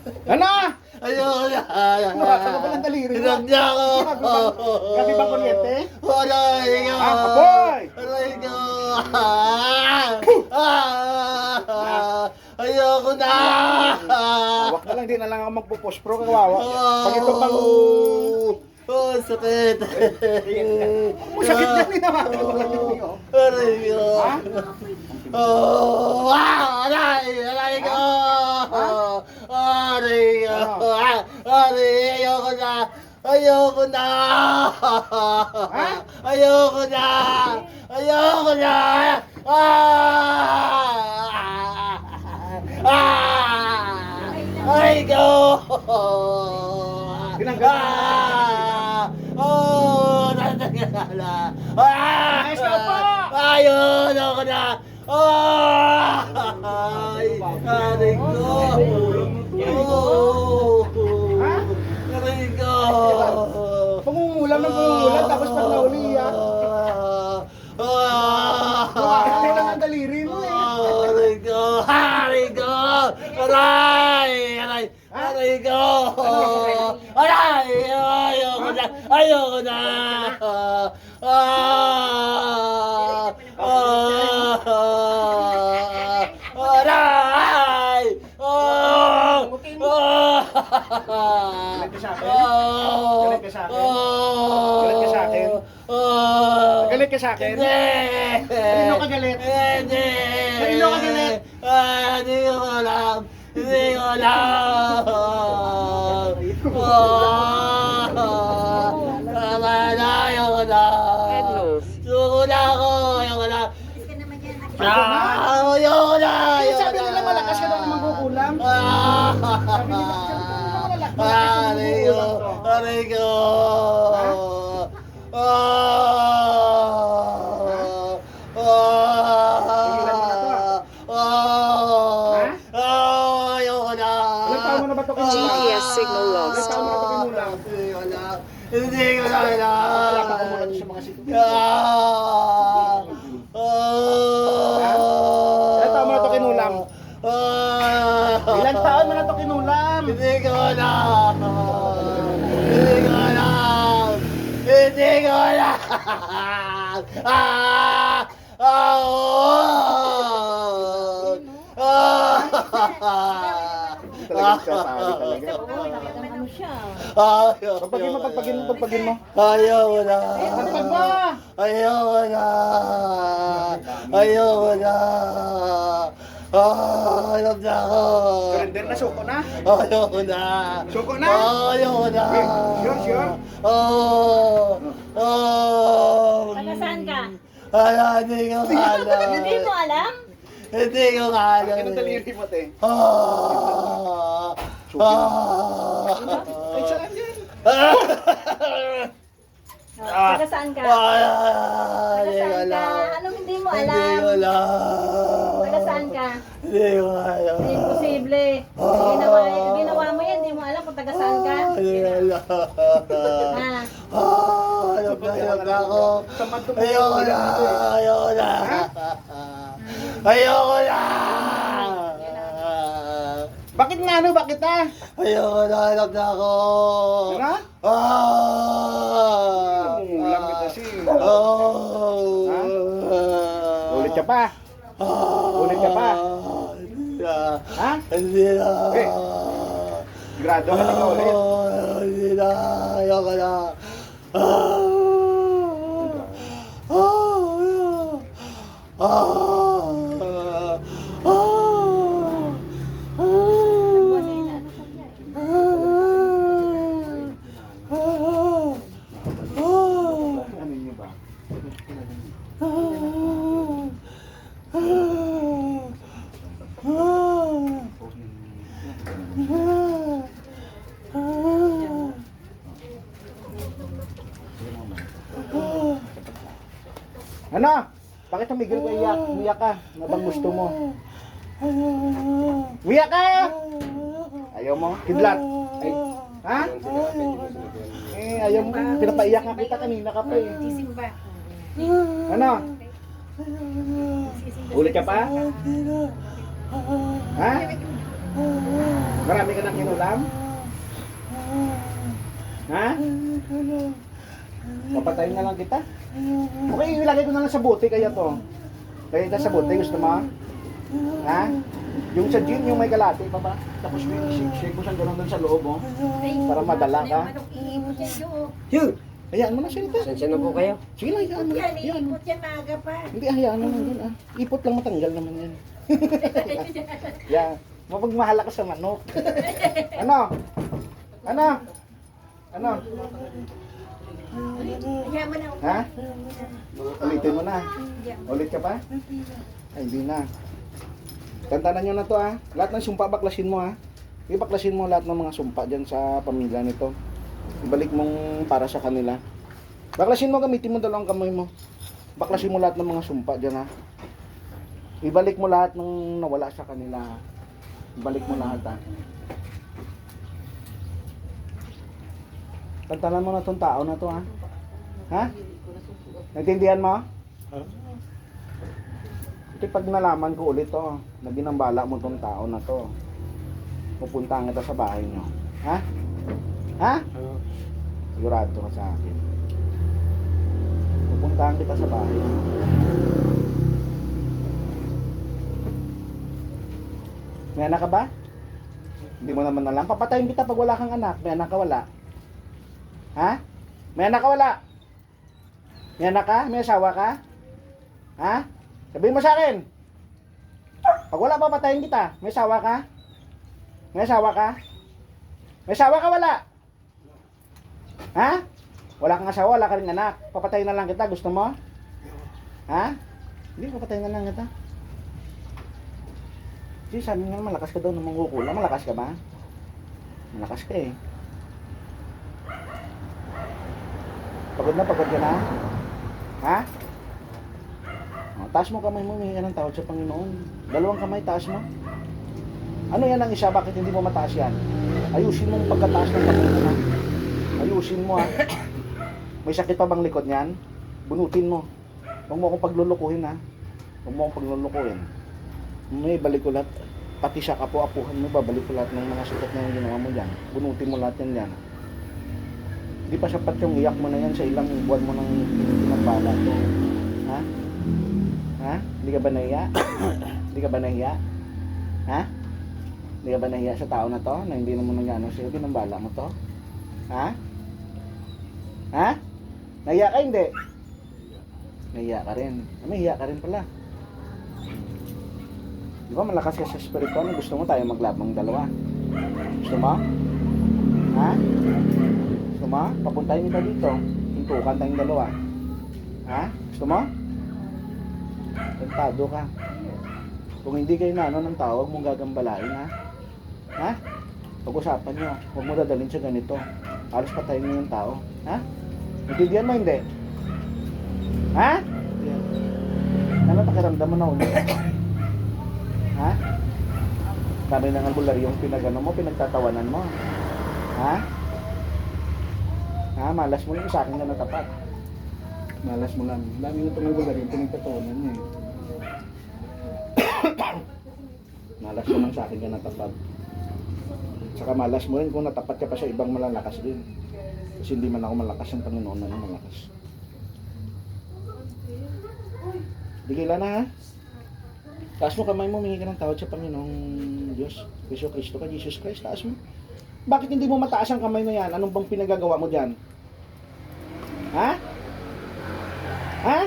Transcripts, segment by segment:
Ano? Ayoko na. Bumasa ka ba ng daliri mo? Hirap niya ako. Gabi ba kuryente? Aray ko. Apoy! Aray ko. Ayoko na. Wag na lang, di na lang ako magpo-post pro, kawawa. Pag ito pang... Oh, sakit. Masakit na minawagan mo lang yun. Aray ko. Ha? Oh, aray, aray ko. Aray ko. Aray, ayoko na. Ayoko na. Ayoko na. Ayoko na. Aray ko. Oh, natanggal na. Ayos ka pa. Ayun, ako na. Ay, aray ko. Ha? Aray ko. Pangungulam ng pangungulam, tapos pag nauli ya. Nakakali lang ang daliri mo eh. Aray ko. Aray ko. Aray. Aray. Aray ko. Aray. Ayoko na. Ayoko na. Aray. Galit ka sa akin? Galit ka sa akin? Galit ka sa akin? Galit ka sa akin? Hindi. Kanino ka galit? Hindi. Kanino ka galit? Hindi ko alam. Hindi ko alam. Tama na. Ayoko na. Suko na ako. Ayoko na. Ayoko na. Sabi nila malakas ka daw na magkukulam. Aray ko. Aray ko. Ayoko na. Ilang taon mo na ba ito kinulam? GPS signal lost. Ilang taon mo na ito kinulam? Hindi ko na Wala pa ka muna doon sa mga sikip. Ilang taon mo na ito kinulam? Ilang taon mo na ito kinulam? Hindi ko alam. Hindi ko alam. Hindi ko alam. Talagang sasabi talaga. Ano siya? Pagpagin mo. Ayoko na. Pagpag ba? Ayoko na. Ayoko na. Alam na ako. Surrender na, suko na. Ayoko na. Suko na? Ayoko na. Sure? Taga saan ka? Hindi ko alam. Hindi mo alam? Hindi ko alam. Anong daliri mo, te? Ay, saan yan? Taga saan ka? Taga Hindi ko saan ka? alam. Anong hindi mo Hindi ko alam? alam. Taga saan ka? Hindi ko alam. Imposible. Ginawa mo yan, hindi mo alam kung taga saan ka? Hindi ko alam. Ha? Alam na ako. Ayoko na. Ayoko na. Ayoko na. Bakit nga ano? Bakit ah? Ayoko na. Alam na ako. Ano? Ulam kita kasi. Ulit ka pa. Ulit ka pa. Ha? Hindi na. Eh, grado ka na ulit. Hindi na. Ayoko na. Ano niyo ba? Ano? Bakit tumigil ka iyak? Umiyak ka. Ano bang gusto mo? Umiyak ka! Ayaw mo? Kidlat? Ay, ha? Eh, ayaw mo. Pinapaiyak nga kita kanina ka pa eh. Sising ba? Ano? Ulit ka pa? Ha? Marami ka nang kinulam? Ha? Papatayin na lang kita? Okay, ilagay ko na lang sa bote kaya to. Kaya ito sa bote, gusto mo? Ha? Yung sa gin, yung may kalate pa ba? Tapos may shake mo siyang gano'n doon sa loob, oh. Para madala ka. Yun! Hayaan mo na siya ito. Sensya na po kayo. Sige lang, hayaan mo na. Hayaan mo. Ipot yan maaga pa. Hindi, hayaan mo lang dun, ah. Ipot lang matanggal naman yan. Yan. Mapagmahala ka sa manok. Ano? Ano? Ano? Kaya mo na. Ha? Ulitin mo na. Ulit ka pa? Ay, hindi na. Tantanan nyo na to, ah. Lahat ng sumpa, baklasin mo, ah. Ibaklasin mo lahat ng mga sumpa dyan sa pamilya nito. Ibalik mong para sa kanila. Baklasin mo, gamitin mo dalawang kamay mo. Baklasin mo lahat ng mga sumpa dyan, ha. Ibalik mo lahat ng nawala sa kanila, ha. Ibalik mo lahat, ha. Tantanan mo na tong tao na to, ha. Ha? Naintindihan mo? Kasi pag nalaman ko ulit to, na ginambala mo tong tao na to, pupuntahan kita sa bahay nyo. Ha? Ha? Sigurado ka sa akin. Pupuntahan kita sa bahay. May anak ka ba? Hindi mo naman alam. Papatayin kita pag wala kang anak. May anak ka wala? Ha? May anak ka wala? May anak ka? May asawa ka? Ha? Sabihin mo sa akin. Pag wala, papatayin kita. May asawa ka? May asawa ka? May asawa ka wala? Ha? Wala kang asawa, wala ka rin anak. Papatayin na lang kita. Gusto mo? Ha? Hindi, papatayin na lang kita. Kasi sabi nga malakas ka daw ng mangkukulang. Malakas ka ba? Malakas ka eh. Pagod ka na? Ha? O, taas mo kamay mo, humingi ka ng tawad sa Panginoon. Dalawang kamay, taas mo. Ano yan ang isa? Bakit hindi mo mataas yan? Ayusin mo ang pagkataas ng kamay mo, ha? Ayusin mo, ha? May sakit pa bang likod niyan? Bunutin mo. Huwag mo akong paglulukuhin, ha? Huwag mo akong paglulukuhin. May balik ko lahat. Pati sa kapo-apuhan mo, babalik ko lahat ng mga sukat na yung ginawa mo dyan. Bunutin mo lahat yan. Hindi pa sapat yung iyak mo na yan sa ilang buwan mo ng pinagbala to. Ha? Ha? Hindi ka ba nahiya? Hindi ka ba nahiya? Ha? Hindi ka ba nahiya sa tao na to? Na hindi naman nangyano sa'yo, pinambala mo to? Ha? Ha? Nahiya ka hindi? Nahiya ka rin. Nahiya ka rin pala. Di ba malakas ka sa spiritual? Gusto mo tayo maglabang dalawa? Gusto mo? Ha? Gusto mo? Papuntahin kita dito. Hintukan tayong dalawa. Ha? Gusto mo? Tentado ka. Kung hindi kayo na ano ng tao, huwag mong gagambalain, ha? Ha? Pag-usapan nyo. Huwag mo dadalhin sa ganito. Halos patayin mo yung tao. Ha? Natindihan mo hindi? Ha? Ano pakiramdam mo na ulit? Ha? Dami ng albularyong pinagano mo, pinagtatawanan mo. Ha? Ha? Malas mo lang sa akin ka natapat. Malas mo lang. Dami ng albularyong pinagtatawanan niya eh. Malas mo lang sa akin ka natapat. Saka malas mo rin kung natapat ka pa sa ibang malalakas din. Kasi hindi man ako malakas, ang Panginoon na yung malakas. Bigila na, ha? Taas mo kamay mo, humingi ka ng tawad sa Panginoong Diyos. Kristo ka, Jesus Christ, taas mo. Bakit hindi mo mataas ang kamay na yan? Anong bang pinagagawa mo dyan? Ha? Ha?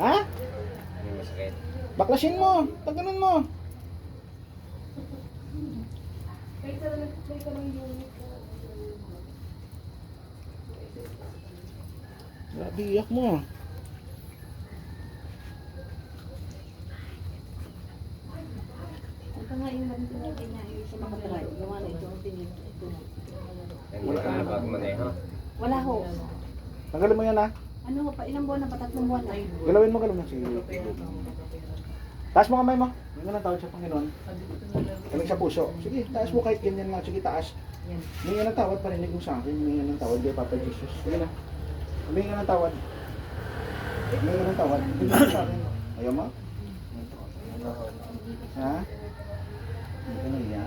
Ha? Baklasin mo, taganon mo. Grabe, iyak mo. Ito nga yung tinatay niya yung sa mga talaga. Gawa na ito. Wala ka na bago maneho. Wala ho. Tanggalin mo yan, ha? Ano ho pa? Ilang buwan na ba? 3 buwan na. Galawin mo. Sige. Taas mo kamay mo. Hindi mo ng tawad sa Panginoon. Kami sa puso. Sige, taas mo kahit ganyan lang. Sige, taas. Humingi ng tawad, parinig mo sa akin. Humingi ng tawad kay Papa Jesus. Sige na. Humingi ng tawad. Humingi ng tawad. Humingi sa akin. Ayaw mo? Ha? Hindi ka nahiya.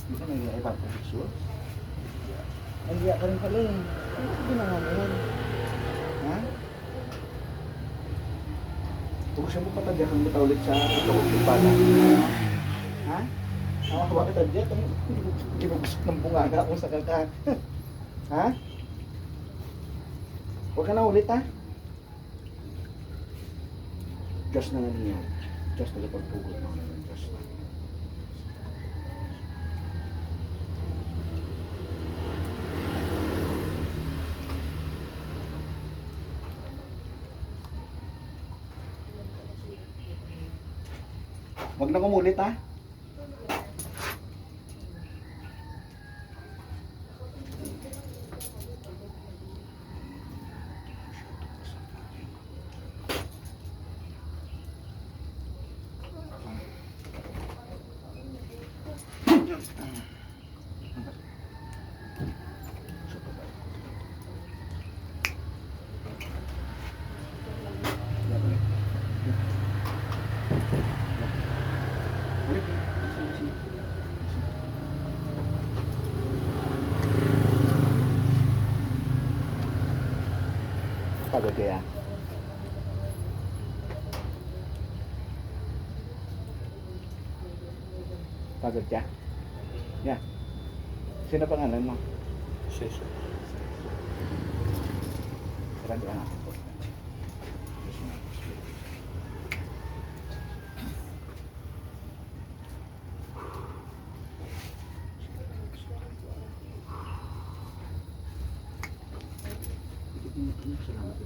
Hindi ka nahiya ipapapicture. Nahiya ka rin pala eh. Ano ka ginawa mo yan? Ha? Huwag siya mo patadyakan mo ulit sa loob ng bala. Ha? Ang bakit tadyak? Ginugusok ng bungaga kung sa kaka. Ha? Huwag ka na ulit ha? Diyos na nga niya. Diyos na pagpugod mo. Diyos na. Huwag na kumulit ha? Pagod kaya? Pagod ka? Yeah. Sino pangalan mo? Sis. Sarado ka natin po. Salamat.